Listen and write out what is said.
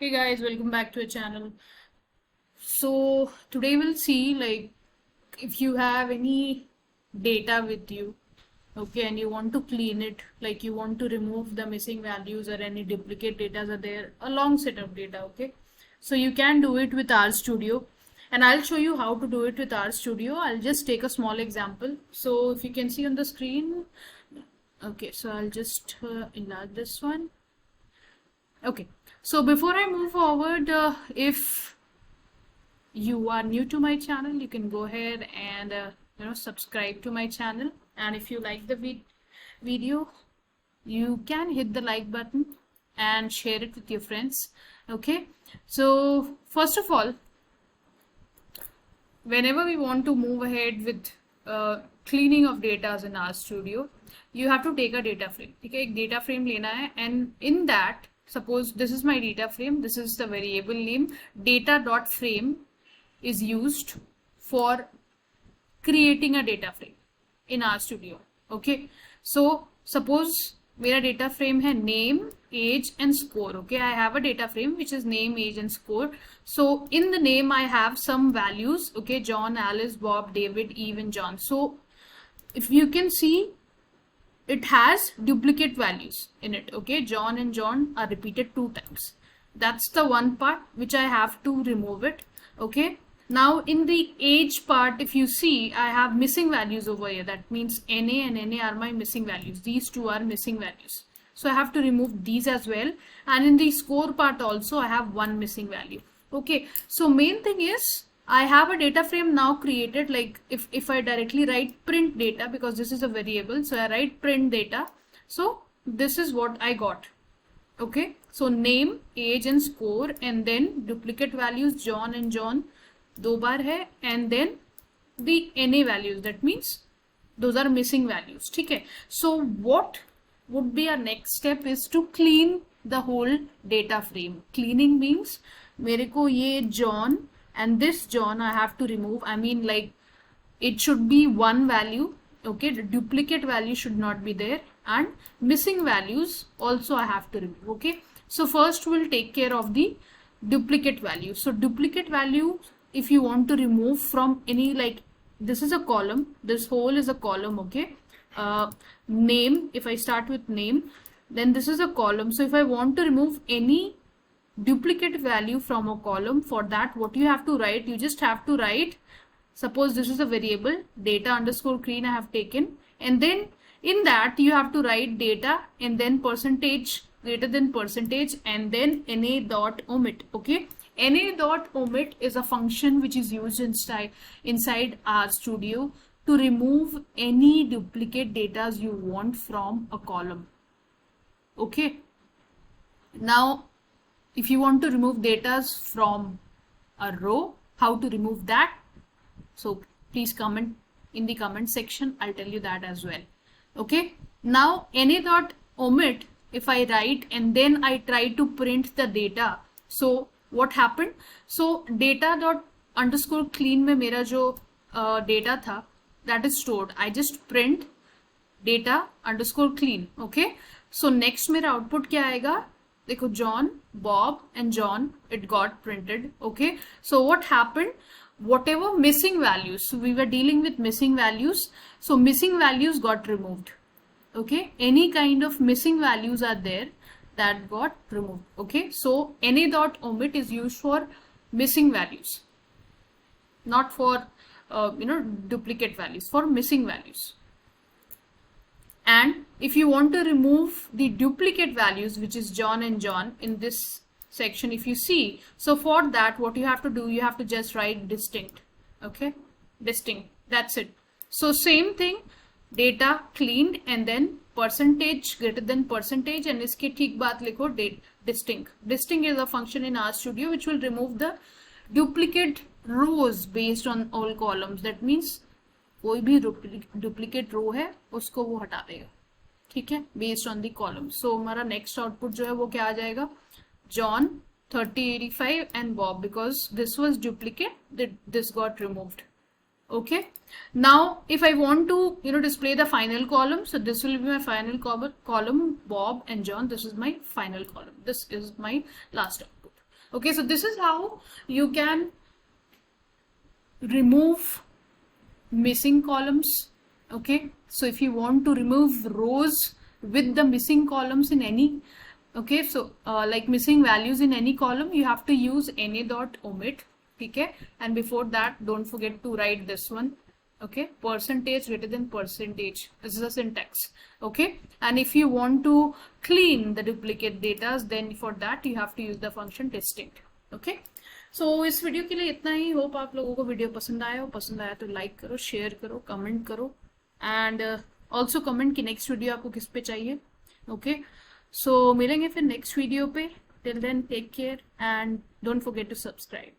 Hey guys, welcome back to our channel. So today we'll see if you have any data with you, okay, and you want to clean it, like you want to remove the missing values or any duplicate data are there, a long set of data, okay. So you can do it with RStudio, and I'll show you how to do it with RStudio. I'll just take a small example. So if you can see on the screen, okay, so I'll just enlarge this one. Okay, so before I move forward, if you are new to my channel, you can go ahead and subscribe to my channel. And if you like the video, you can hit the like button and share it with your friends. Okay, so first of all, whenever we want to move ahead with cleaning of data in RStudio, you have to take a data frame. Okay, एक data frame लेना है, and in that, suppose this is my data frame, this is the variable name, data.frame is used for creating a data frame in RStudio. Okay, so suppose मेरा data frame है name, age and score. Okay, I have a data frame which is name, age and score. So in the name I have some values. Okay, John, Alice, Bob, David, Eve and John. So if you can see, it has duplicate values in it. Okay, John and John are repeated 2 times. That's the one part which I have to remove it. Okay, now in the age part, if you see, I have missing values over here. That means NA and NA are my missing values. These two are missing values, so I have to remove these as well. And in the score part also, I have one missing value. Okay, so main thing is, I have a data frame now created. Like if I directly write print data, because this is a variable, so I write print data. So this is what I got. Okay, so name, age and score, and then duplicate values John and John 2 बार है, and then the NA values, that means those are missing values. ठीक है, so what would be our next step is to clean the whole data frame. Cleaning means मेरे को ये John and this John I have to remove. I mean, like, it should be one value. Okay, the duplicate value should not be there, and missing values also I have to remove. Okay, so first we'll take care of the duplicate value. So duplicate value, if you want to remove from any, like, this is a column, this whole is a column. Okay, name, if I start with name, then this is a column. So if I want to remove any duplicate value from a column, for that what you have to write, you just have to write, suppose this is a variable data underscore clean I have taken, and then in that you have to write data and then percentage greater than percentage and then na.omit. Okay, na.omit is a function which is used inside RStudio to remove any duplicate data you want from a column. Okay, now if you want to remove data from a row, how to remove that? So please comment in the comment section. I'll tell you that as well. Okay, now na.omit, if I write and then I try to print the data, so what happened? So data.underscore clean में मेरा जो data था, that is stored. I just print data underscore clean. Okay, so next मेरा output क्या आएगा? देखो, John, Bob and John, it got printed. Okay, so what happened? Whatever missing values, so we were dealing with missing values, so missing values got removed. Okay, any kind of missing values are there, that got removed. Okay, so na.omit is used for missing values, not for duplicate values, for missing values. And if you want to remove the duplicate values, which is John and John, in this section, if you see, so for that what you have to do, you have to just write distinct. Okay, distinct, that's it. So same thing, data cleaned and then percentage greater than percentage, and iske ठीक बात लिखो distinct. Distinct is a function in RStudio which will remove the duplicate rows based on all columns. That means कोई भी duplicate row है उसको वो हटा देगा. ठीक है, based on the column. So हमारा next output जो है वो क्या आ जाएगा? John 3085 and Bob, because this was duplicate, this got removed. Okay, now if I want to display the final column, so this will be my final column, Bob and John. This is my final column, this is my last output. Okay, so this is how you can remove missing columns. Okay, so if you want to remove rows with the missing columns in any, okay, so like missing values in any column, you have to use na.omit. Okay, and before that, don't forget to write this one. Okay, percentage greater than percentage. This is a syntax. Okay, and if you want to clean the duplicate data, then for that you have to use the function distinct. Okay, सो इस video के लिए इतना ही. Hope आप लोगों को video पसंद आया हो. पसंद आया तो लाइक करो, शेयर करो, कमेंट करो, एंड ऑल्सो कमेंट कि नेक्स्ट वीडियो आपको किस पे चाहिए. ओके, सो मिलेंगे फिर नेक्स्ट वीडियो पे. Till then take care and don't forget to subscribe.